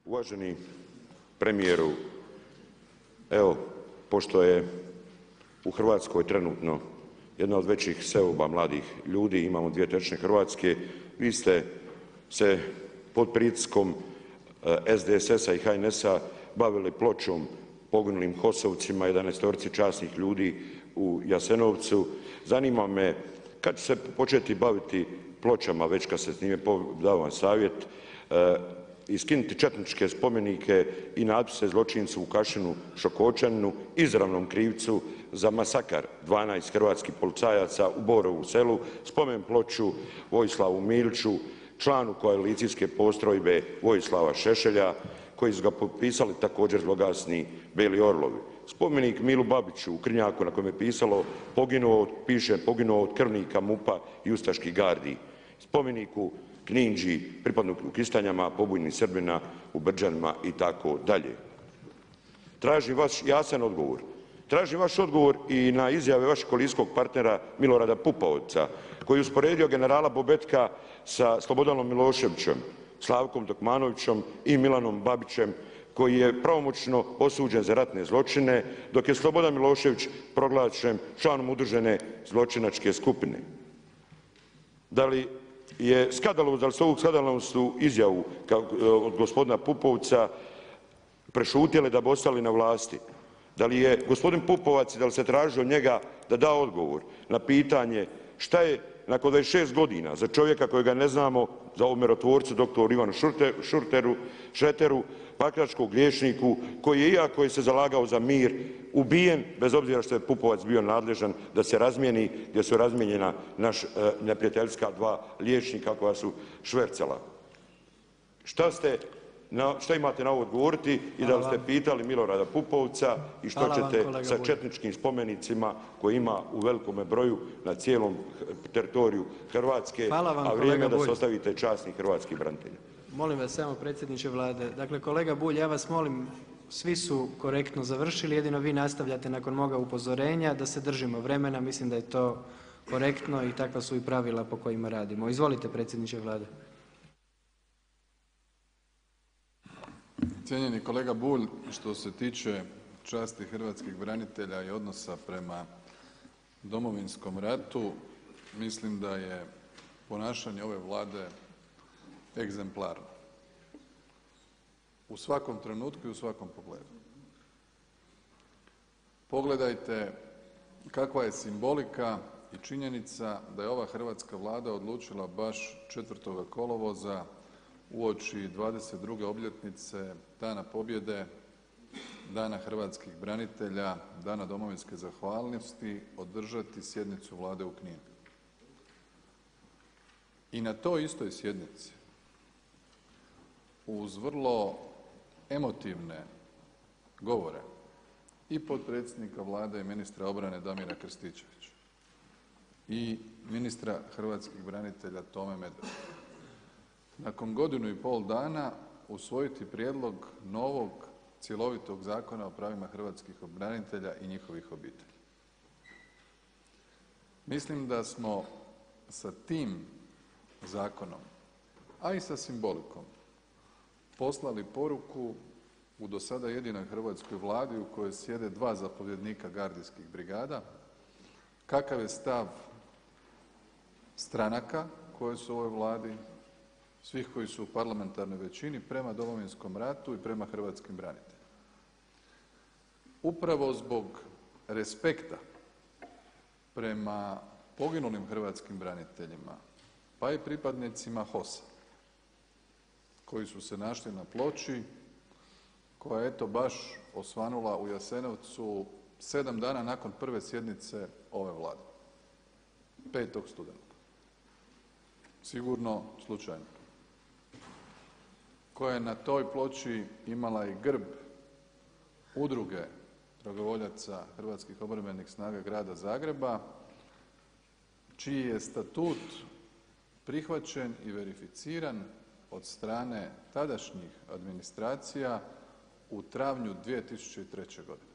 Uvaženi premijeru, evo pošto je u Hrvatskoj trenutno jedna od većih seoba mladih ljudi, imamo 2/3 Hrvatske, vi ste se pod pritiskom SDSS-a i HNS-a bavili pločom poginulim HOS-ovcima, 11 časnih ljudi u Jasenovcu. Zanima me kad će se početi baviti pločama već kad se s njime dao vam savjet i skinuti četničke spomenike i natpise zločincu Vukašinu Šokočaninu, izravnom krivcu za masakr 12 hrvatskih policajaca u Borovu Selu, spomen ploču Vojislavu Miliću, članu koalicijske postrojbe Vojislava Šešelja koji su ga potpisali također zloglasni Beli orlovi. Spomenik Milu Babiću u Krnjaku na kojem je pisalo piše poginuo od krvnika MUP-a i ustaških gardi. Spomeniku Kninđi, pripadniku Kistanjama, pobojnih Srbina u Brđanima i tako dalje. Tražim vaš jasan odgovor. Tražim vaš odgovor i na izjave vašeg koalicijskog partnera Milorada Pupovca koji je usporedio generala Bobetka sa Slobodanom Miloševićem, Slavkom Dokmanovićem i Milanom Babićem koji je pravomoćno osuđen za ratne zločine dok je Slobodan Milošević proglašen članom udružene zločinačke skupine. Da li ste ovu skandaloznu izjavu od gospodina Pupovca prešutjeli da bi ostali na vlasti? Da li je gospodin Pupovac i da li se traži od njega da da odgovor na pitanje šta je nakon 26 godina za čovjeka kojega ne znamo, za ovog mirotvorcu doktoru Ivanu Šreteru, pakračkog liječniku koji je iako je se zalagao za mir ubijen bez obzira što je Pupovac bio nadležan da se razmijeni gdje su razmijenjena naša neprijateljska dva liječnika koja su švercala. Šta imate na ovo odgovoriti i da li ste pitali Milorada Pupovca i što ćete sa četničkim spomenicima koje ima u velikome broju na cijelom teritoriju Hrvatske, a vrijeme je da se ostavite časnih hrvatskih branitelja. Molim vas samo predsjedniče Vlade, dakle kolega Bulj, ja vas molim, svi su korektno završili, jedino vi nastavljate nakon moga upozorenja da se držimo vremena, mislim da je to korektno i takva su i pravila po kojima radimo. Izvolite predsjedniče Vlade. Cijenjeni kolega Bulj, što se tiče časti hrvatskih branitelja i odnosa prema Domovinskom ratu, mislim da je ponašanje ove Vlade egzemplarno. U svakom trenutku i u svakom pogledu. Pogledajte kakva je simbolika i činjenica da je ova hrvatska Vlada odlučila baš 4. kolovoza uoči 22. obljetnice Dana pobjede, Dana hrvatskih branitelja, Dana domovinske zahvalnosti održati sjednicu Vlade u Kninu. I na toj istoj sjednici uz vrlo emotivne govore i potpredsjednika Vlade i ministra obrane Damira Krstičevića i ministra hrvatskih branitelja Tome Medveda, nakon 1,5 dana usvojiti prijedlog novog cjelovitog Zakona o pravima hrvatskih branitelja i njihovih obitelji. Mislim da smo sa tim zakonom, a i sa simbolikom poslali poruku u do sada jedinoj hrvatskoj Vladi u kojoj sjede 2 zapovjednika gardijskih brigada, kakav je stav stranaka koje su u ovoj Vladi, svih koji su u parlamentarnoj većini prema Domovinskom ratu i prema hrvatskim braniteljima. Upravo zbog respekta prema poginulim hrvatskim braniteljima, pa i pripadnicima HOS-a koji su se našli na ploči koja je eto baš osvanula u Jasenovcu 7 dana nakon prve sjednice ove Vlade, 5. studenog. Sigurno slučajno. Koja je na toj ploči imala i grb udruge dragovoljaca Hrvatskih obrambenih snaga grada Zagreba, čiji je statut prihvaćen i verificiran od strane tadašnjih administracija u travnju 2003. godine.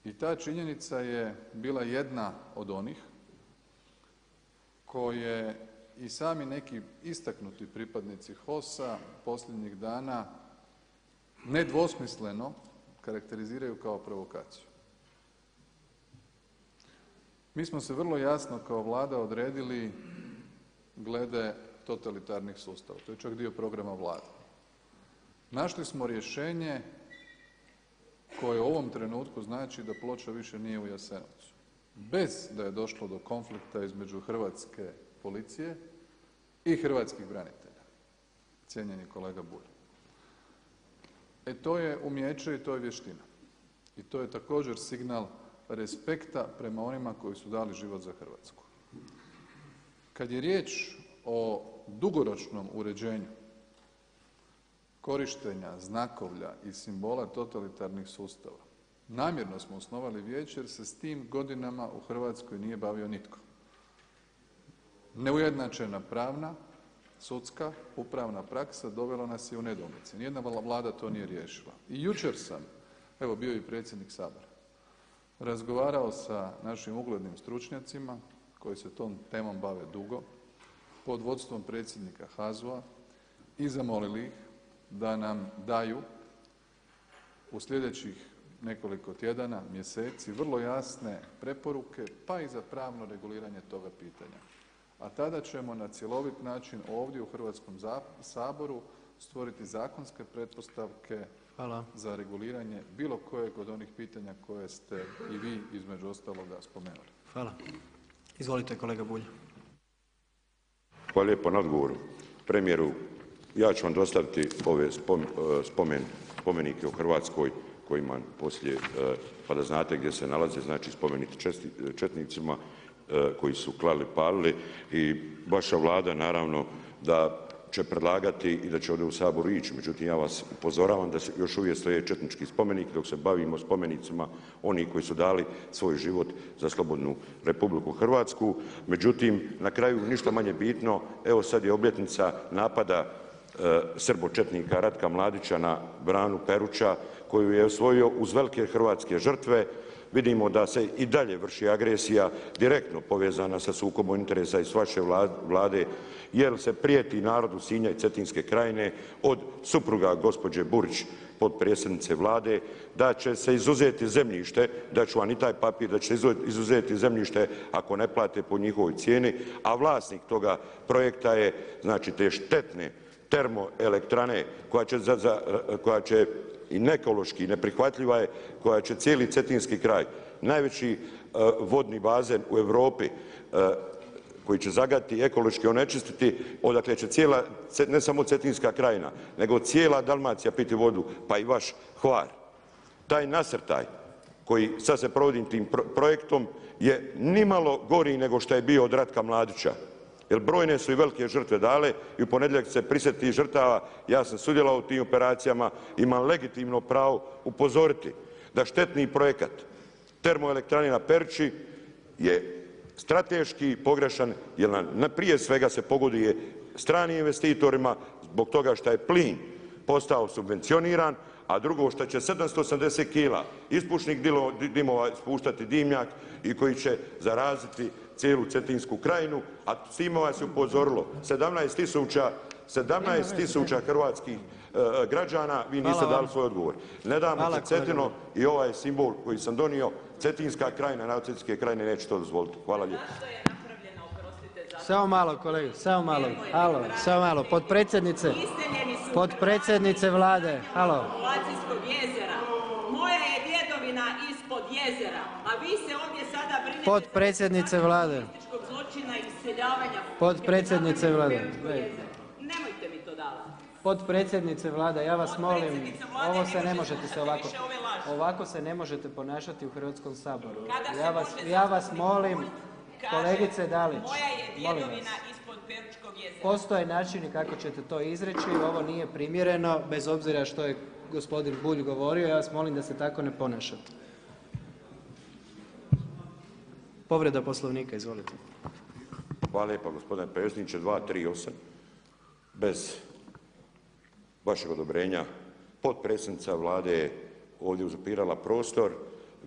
I ta činjenica je bila jedna od onih koje i sami neki istaknuti pripadnici HOS-a posljednjih dana nedvosmisleno karakteriziraju kao provokaciju. Mi smo se vrlo jasno kao Vlada odredili glede totalitarnih sustava, to je čak dio programa Vlade. Našli smo rješenje koje u ovom trenutku znači da Ploča više nije u Jasenovcu, bez da je došlo do konflikta između hrvatske policije i hrvatskih branitelja, cijenjeni kolega Bulj. To je umijeće i to je vještina. I to je također signal respekta prema onima koji su dali život za Hrvatsku. Kad je riječ o dugoročnom uređenju korištenja znakovlja i simbola totalitarnih sustava, namjerno smo osnovali vijeće jer se s tim godinama u Hrvatskoj nije bavio nitko. Neujednačena pravna, sudska, upravna praksa dovela nas je u nedoumice. Nijedna Vlada to nije riješila. I jučer sam, evo bio i predsjednik Sabora, razgovarao sa našim uglednim stručnjacima koji se tom temom bave dugo, pod vodstvom predsjednika HAZU-a i zamolili ih da nam daju u sljedećih nekoliko tjedana, mjeseci vrlo jasne preporuke pa i za pravno reguliranje toga pitanja. A tada ćemo na cjelovit način ovdje u Hrvatskom saboru stvoriti zakonske pretpostavke za reguliranje bilo kojeg od onih pitanja koje ste i vi između ostaloga spomenuli. Hvala. Izvolite kolega Bulj. Hvala lijepo na odgovoru. Premijeru, ja ću vam dostaviti ove spomenike u Hrvatskoj koji imam poslije, pa da znate gdje se nalaze, znači spomenuti četnicima koji su klali, palili i vaša Vlada naravno da će predlagati i da će ovdje u Saboru ići. Međutim, ja vas upozoravam da još uvijek stoje četnički spomenik dok se bavimo spomenicima onih koji su dali svoj život za slobodnu Republiku Hrvatsku. Međutim, na kraju ništa manje bitno, evo sad je obljetnica napada srbočetnika Ratka Mladića na Branu Peruča koju je osvojio uz velike hrvatske žrtve. Vidimo da se i dalje vrši agresija direktno povezana sa sukobom interesa i s vaše Vlade jer se prijeti narodu Sinja i Cetinske krajine od supruga gospođe Burić, potpredsjednice Vlade, da će se izuzeti zemljište, dat ću vam i taj papir, da će se izuzeti zemljište ako ne plate po njihovoj cijeni, a vlasnik toga projekta je znači te štetne termoelektrane koja će i neekološki neprihvatljiva je, koja će cijeli Cetinski kraj, najveći vodni bazen u Europi koji će zagaditi i ekološki onečistiti, odakle će cijela, ne samo Cetinska krajina, nego cijela Dalmacija piti vodu, pa i vaš Hvar. Taj nasrtaj koji sad se provodi tim projektom je nimalo gori nego što je bio od Ratka Mladića. Jer brojne su i velike žrtve dale i u ponedjeljak se prisjeti žrtava, ja sam sudjelovao u tim operacijama, imam legitimno pravo upozoriti da štetni projekat termoelektrane na Peruči je strateški pogrešan jer prije svega se pogoduje stranim investitorima zbog toga što je plin postao subvencioniran, a drugo što će 780 kila ispušnih dimova ispuštati dimnjak i koji će zaraziti cijelu Cetinsku krajinu, a svima vas je upozorilo 17 tisuća hrvatskih građana, vi niste dali svoj odgovor. Ne damo se Cetino i ovaj simbol koji sam donio, Cetinska krajina, narod Cetinske krajine neće to dozvoliti. Hvala lijepo. Samo malo kolega, samo malo, samo malo, potpredsjednice Vlade, halo. Moja je djedovina ispod jezera, a vi se ovdje sada brinete potpredsjednice Vlade. Potpredsjednice Vlade. Nemojte mi to davati. Potpredsjednice Vlade, ja vas molim, ovo se ne možete se ovako se ne možete ponašati u Hrvatskom saboru. Ja vas molim, kolegice Dalić, molim vas. Postoje načini kako ćete to izreći, ovo nije primjereno, bez obzira što je gospodin Bulj govorio, ja vas molim da se tako ne ponašate. Povreda Poslovnika, izvolite. Hvala lijepa gospodine predsjedniče, 238. Bez vašeg odobrenja potpredsjednica Vlade je ovdje uzurpirala prostor,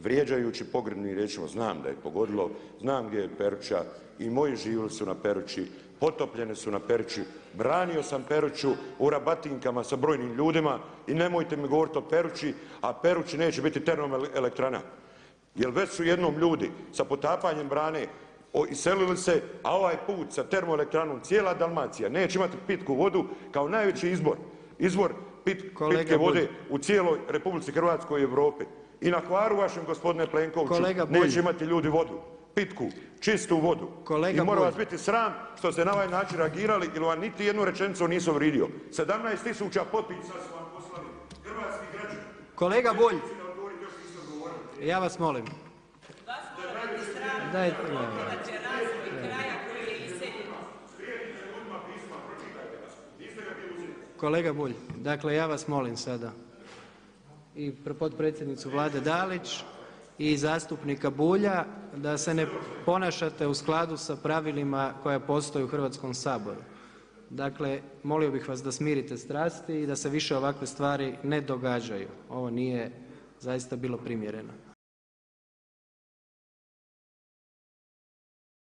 vrijeđajući pogrdnim riječima, znam da je pogodilo, znam gdje je Peruča i moji živjeli su na Peruči, potopljene su na Peruči. Branio sam Peruču u rabatinkama sa brojnim ljudima i nemojte mi govoriti o Peruči, a Peruči neće biti termoelektrana. Jer već su jednom ljudi sa potapanjem brane iselili se, a ovaj put sa termoelektranom cijela Dalmacija neće imati pitku vodu kao najveći izvor pitke vode u cijeloj Republici Hrvatskoj i Europi. I na Hvaru vašem, gospodine Plenkoviću, neće imati ljudi vodu, pitku, čistu vodu. I mora vas biti sram što ste na ovaj način reagirali ili vam niti jednu rečenicu nisu vrijedio. 17.000 potpisa su vam poslali hrvatski građani. Kolega Bulj, ja vas molim. Kolega Bulj, dakle ja vas molim sada i potpredsjednicu Vlade Dalić i zastupnika Bulja da se ne ponašate u skladu sa pravilima koja postoje u Hrvatskom saboru. Dakle, molio bih vas da smirite strasti i da se više ovakve stvari ne događaju. Ovo nije zaista bilo primjereno.